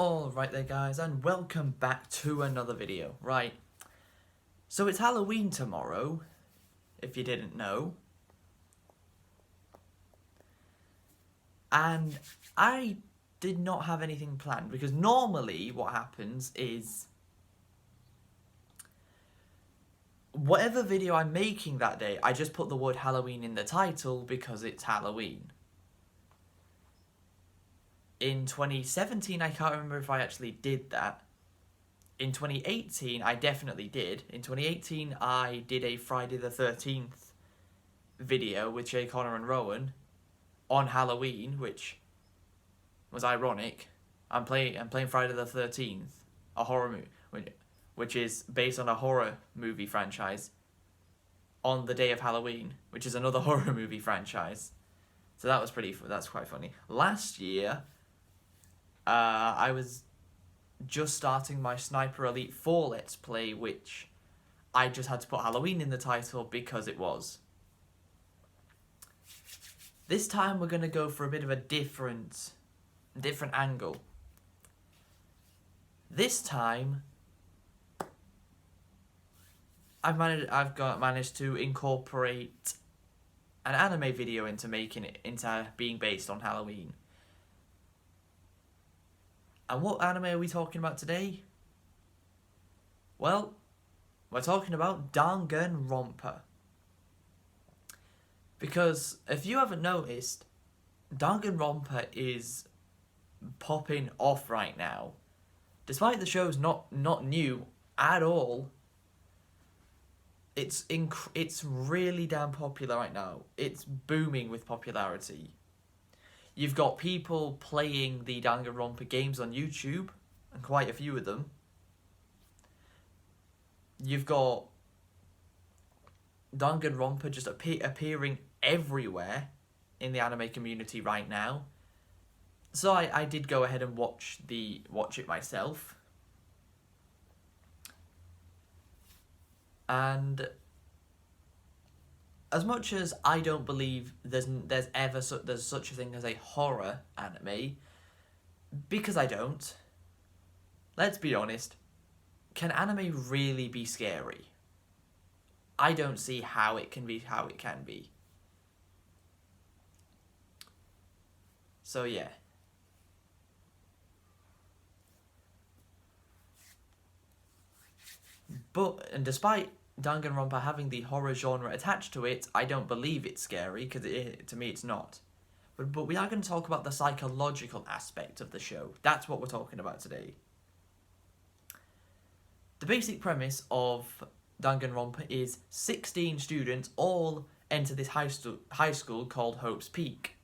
Alright there guys, and welcome back to another video. Right, so it's Halloween tomorrow, if you didn't know. And I did not have anything planned, because normally what happens is whatever video I'm making that day, I just put the word Halloween in the title because it's Halloween. In 2017, I can't remember if I actually did that. In 2018, I definitely did. In 2018, I did a Friday the 13th video with Jay Connor and Rowan on Halloween, which was ironic. I'm playing Friday the 13th, a horror movie, which is based on a horror movie franchise, on the day of Halloween, which is another horror movie franchise. So that's quite funny. Last year, I was just starting my Sniper Elite 4 Let's Play, which I just had to put Halloween in the title because it was. This time we're going to go for a bit of a different angle. This time I've managed to incorporate an anime video into being based on Halloween. And what anime are we talking about today? Well, we're talking about Danganronpa. Because if you haven't noticed, Danganronpa is popping off right now. Despite the show's not new at all, it's really damn popular right now. It's booming with popularity. You've got people playing the Danganronpa games on YouTube, and quite a few of them. You've got Danganronpa just appearing everywhere in the anime community right now. So I did go ahead and watch it myself. And as much as I don't believe there's such a thing as a horror anime, because I don't, let's be honest, can anime really be scary? I don't see how it can be. So yeah. And despite Danganronpa having the horror genre attached to it, I don't believe it's scary, because to me it's not. But we are going to talk about the psychological aspect of the show. That's what we're talking about today. The basic premise of Danganronpa is 16 students all enter this high school called Hope's Peak.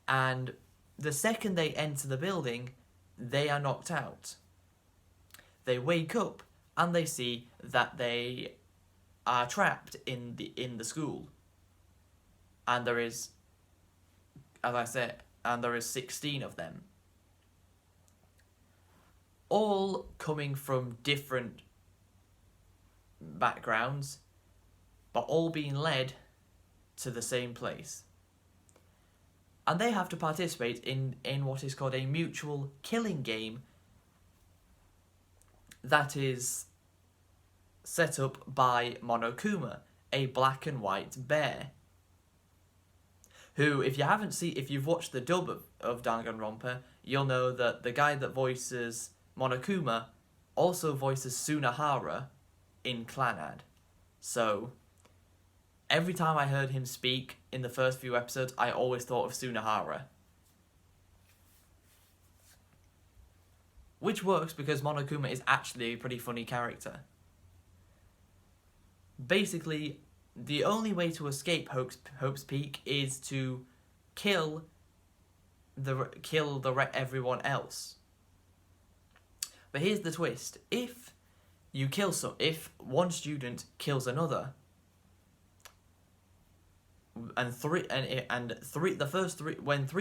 And the second they enter the building, they are knocked out. They wake up and they see that they are trapped in the school. And there is, as I said, 16 of them. All coming from different backgrounds, but all being led to the same place. And they have to participate in what is called a mutual killing game that is set up by Monokuma, a black and white bear. Who, if you've watched the dub of Danganronpa, you'll know that the guy that voices Monokuma also voices Sunahara in Clannad. So, every time I heard him speak in the first few episodes, I always thought of Sunahara. Which works because Monokuma is actually a pretty funny character. Basically, the only way to escape Hope's Peak is to kill everyone else. But here's the twist: if one student kills another, when three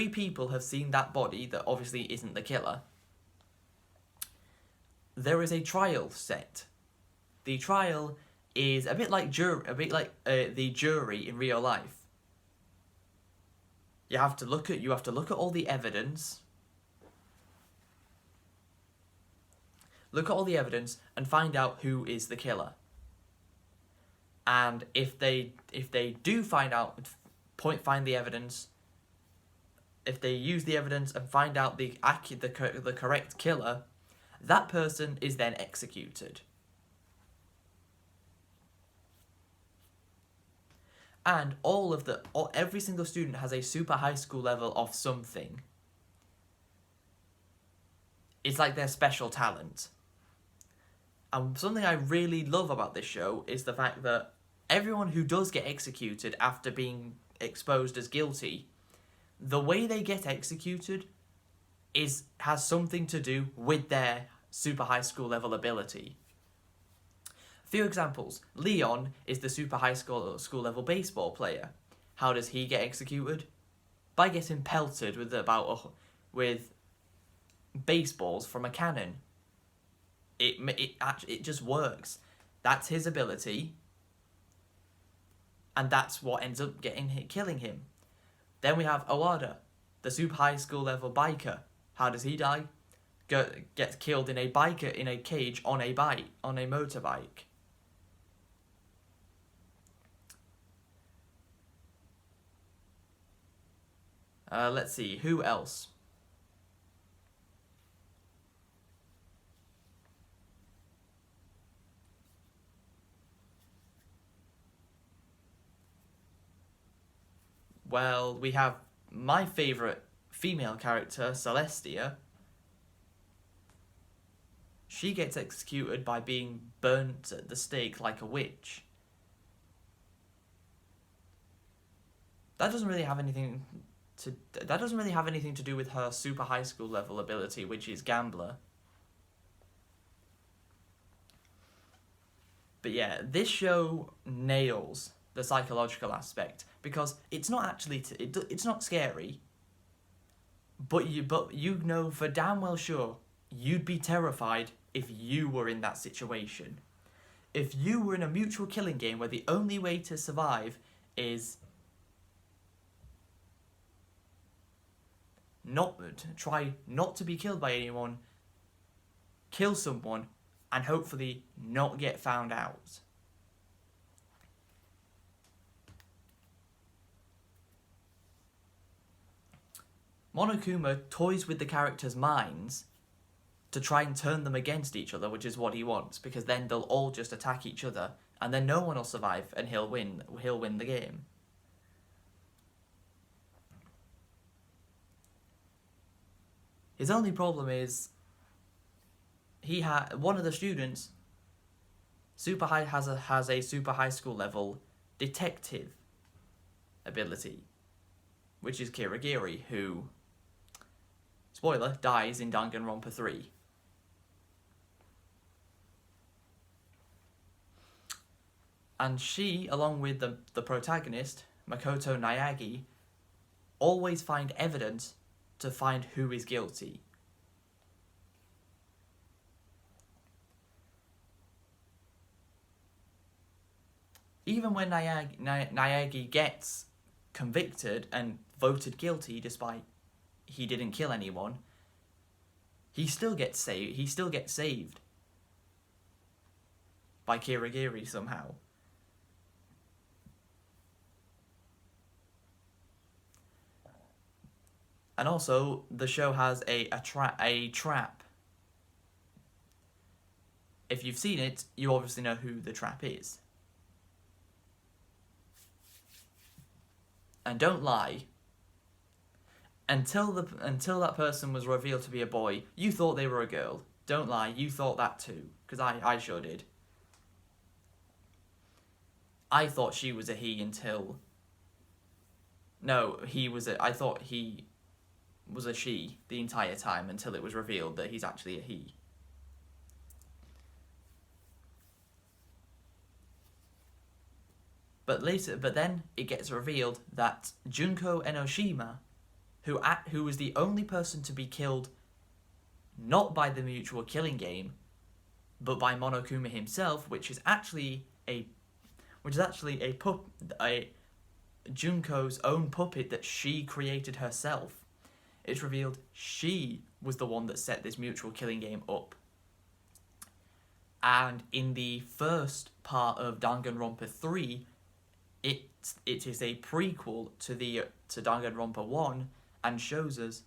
people have seen that body that obviously isn't the killer, there is a trial set. The trial is a bit like the jury in real life. You have to look at all the evidence, look at all the evidence, and find out who is the killer. And if they do find the evidence, if they use the evidence and find out the correct killer, that person is then executed. And every single student has a super high school level of something. It's like their special talent. And something I really love about this show is the fact that everyone who does get executed after being exposed as guilty, the way they get executed has something to do with their super high school level ability. A few examples. Leon is the super high school level baseball player. How does he get executed? By getting pelted with baseballs from a cannon. It just works. That's his ability, and that's what ends up killing him. Then we have Owada, the super high school level biker. How does he die? Gets killed in a cage on a motorbike. Let's see, who else? Well, we have my favourite female character, Celestia. She gets executed by being burnt at the stake like a witch. That doesn't really have anything to do with her super high school level ability, which is Gambler. But yeah, this show nails the psychological aspect, because it's not actually it's not scary, but you know for damn well sure you'd be terrified if you were in that situation. If you were in a mutual killing game where the only way to survive is try not to be killed by anyone, kill someone, and hopefully not get found out. Monokuma toys with the characters' minds to try and turn them against each other, which is what he wants, because then they'll all just attack each other, and then no one will survive, and he'll win the game. His only problem is one of the students has a super high school level detective ability, which is Kirigiri, who, spoiler, dies in Danganronpa 3. And she, along with the protagonist, Makoto Naegi, always find evidence to find who is guilty. Even when Naegi gets convicted and voted guilty despite he didn't kill anyone, he still gets saved by Kirigiri somehow. And also, the show has a trap. If you've seen it, you obviously know who the trap is. And don't lie. Until that person was revealed to be a boy, you thought they were a girl. Don't lie, you thought that too, because I sure did. I thought she was a he until... No, I thought he was a she the entire time until it was revealed that he's actually a he. But then it gets revealed that Junko Enoshima, who was the only person to be killed not by the mutual killing game, but by Monokuma himself, which is actually Junko's own puppet that she created herself. It's revealed she was the one that set this mutual killing game up. And in the first part of Danganronpa 3, it is a prequel to Danganronpa 1 and shows us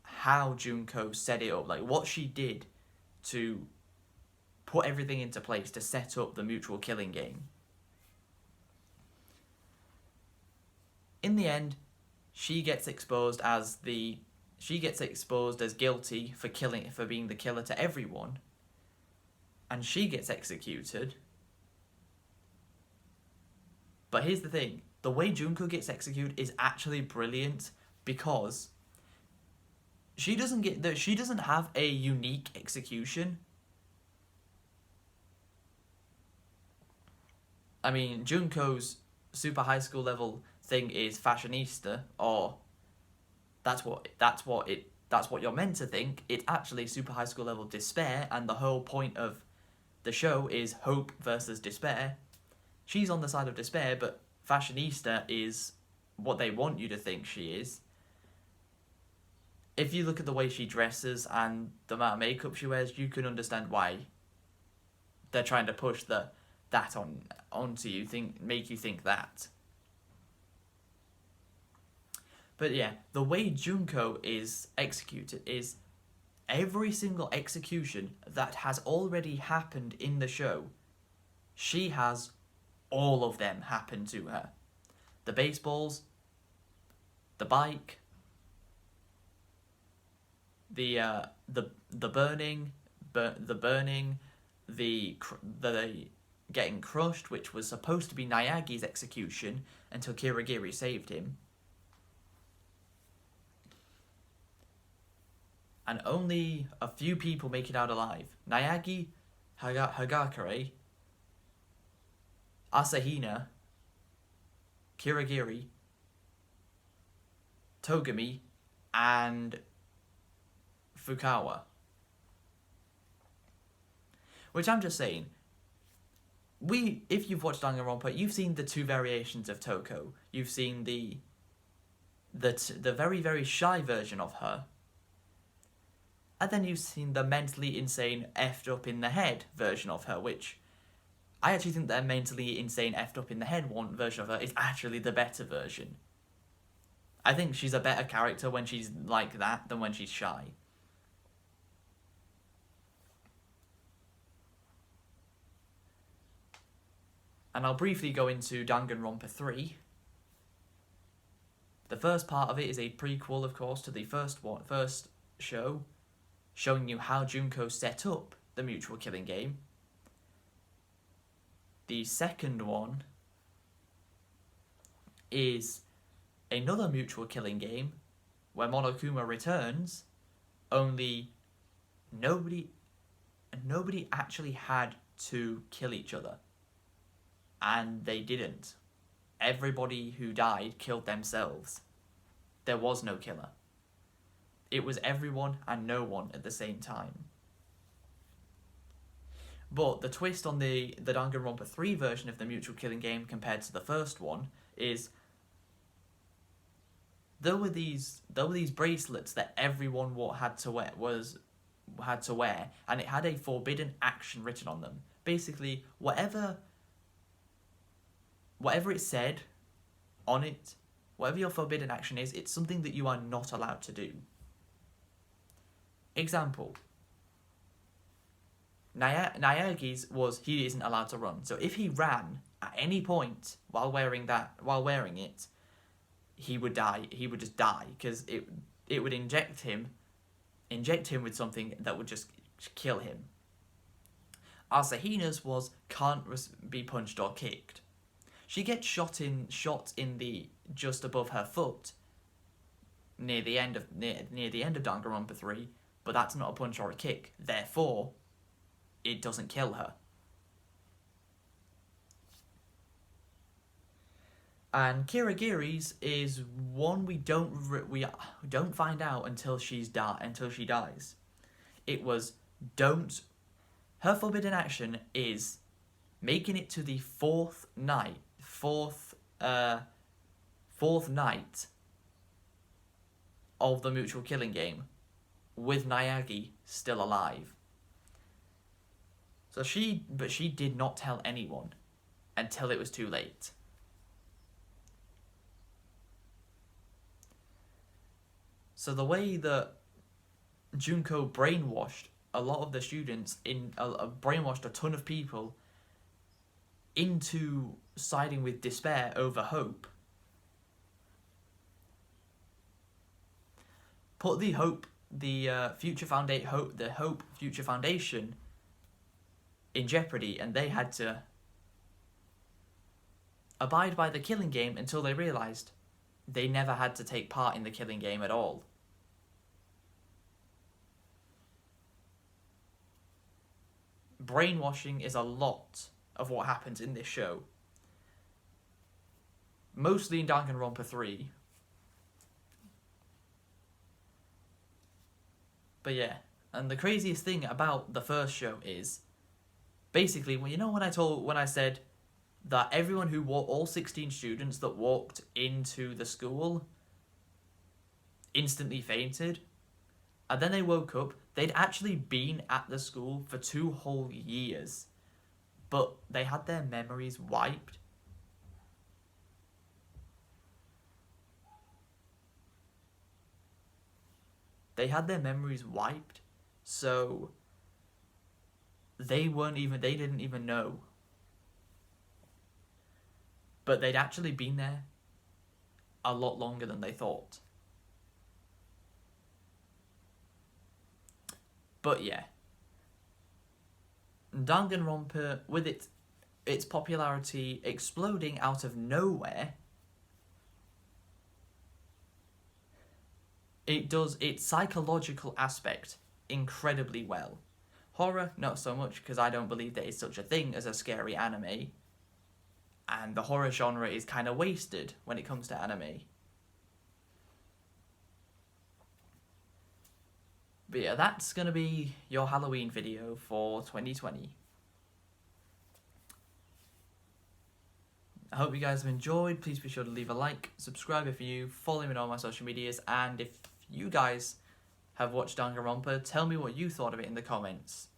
how Junko set it up, like what she did to put everything into place to set up the mutual killing game. In the end, she gets exposed as guilty for being the killer to everyone, and she gets executed. But here's the thing, the way Junko gets executed is actually brilliant because she doesn't have a unique execution. I mean, Junko's super high school level thing is fashionista, or that's what you're meant to think. It's actually super high school level despair, and the whole point of the show is hope versus despair. She's on the side of despair, but fashionista is what they want you to think she is. If you look at the way she dresses and the amount of makeup she wears, you can understand why they're trying to push that onto you, make you think that. But yeah, the way Junko is executed is every single execution that has already happened in the show, she has all of them happen to her. The baseballs, the bike, the burning, the getting crushed, which was supposed to be Nayagi's execution until Kirigiri saved him. And only a few people make it out alive. Nayagi, Hagakure, Asahina, Kirigiri, Togami, and Fukawa. Which I'm just saying, if you've watched Danganronpa, you've seen the two variations of Toko. You've seen the very, very shy version of her. And then you've seen the mentally insane, effed up in the head version of her, which I actually think the mentally insane, effed up in the head version of her is actually the better version. I think she's a better character when she's like that than when she's shy. And I'll briefly go into Danganronpa 3. The first part of it is a prequel, of course, to the first show, showing you how Junko set up the mutual killing game. The second one is another mutual killing game where Monokuma returns, only nobody actually had to kill each other. And they didn't. Everybody who died killed themselves. There was no killer. It was everyone and no one at the same time. But the twist on the Danganronpa 3 version of the mutual killing game compared to the first one is there were these bracelets that everyone had to wear, and it had a forbidden action written on them. Basically, whatever it said on it, whatever your forbidden action is, it's something that you are not allowed to do. Example. Nayagi's was he isn't allowed to run. So if he ran at any point while wearing it, he would die. He would just die because it would inject him with something that would just kill him. Asahina's was can't be punched or kicked. She gets shot in the just above her foot near the end of Danganronpa 3, but that's not a punch or a kick. Therefore, it doesn't kill her. And Kirigiri's is one we don't find out until she dies. It was her forbidden action is making it to the fourth night of the mutual killing game with Nayagi still alive. So but she did not tell anyone until it was too late. So the way that Junko brainwashed a lot of the students, brainwashed a ton of people into siding with despair over hope, put the Hope Future Foundation in jeopardy, and they had to abide by the killing game until they realised they never had to take part in the killing game at all. Brainwashing is a lot of what happens in this show. Mostly in Danganronpa 3. But yeah, and the craziest thing about the first show is, basically, when I said that everyone who all 16 students that walked into the school instantly fainted, and then they woke up, they'd actually been at the school for 2 whole years, but they had their memories wiped. They so they didn't even know. But they'd actually been there a lot longer than they thought. But yeah, Danganronpa, with its popularity exploding out of nowhere, it does its psychological aspect incredibly well. Horror, not so much, because I don't believe there is such a thing as a scary anime, and the horror genre is kind of wasted when it comes to anime. But yeah, that's going to be your Halloween video for 2020. I hope you guys have enjoyed. Please be sure to leave a like, subscribe if you're new, follow me on all my social medias, and if you guys have watched Danganronpa, tell me what you thought of it in the comments,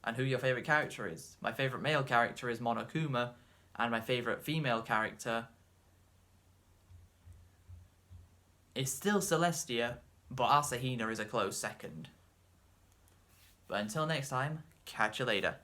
and who your favourite character is. My favourite male character is Monokuma, and my favourite female character is still Celestia, but Asahina is a close second. But until next time, catch you later.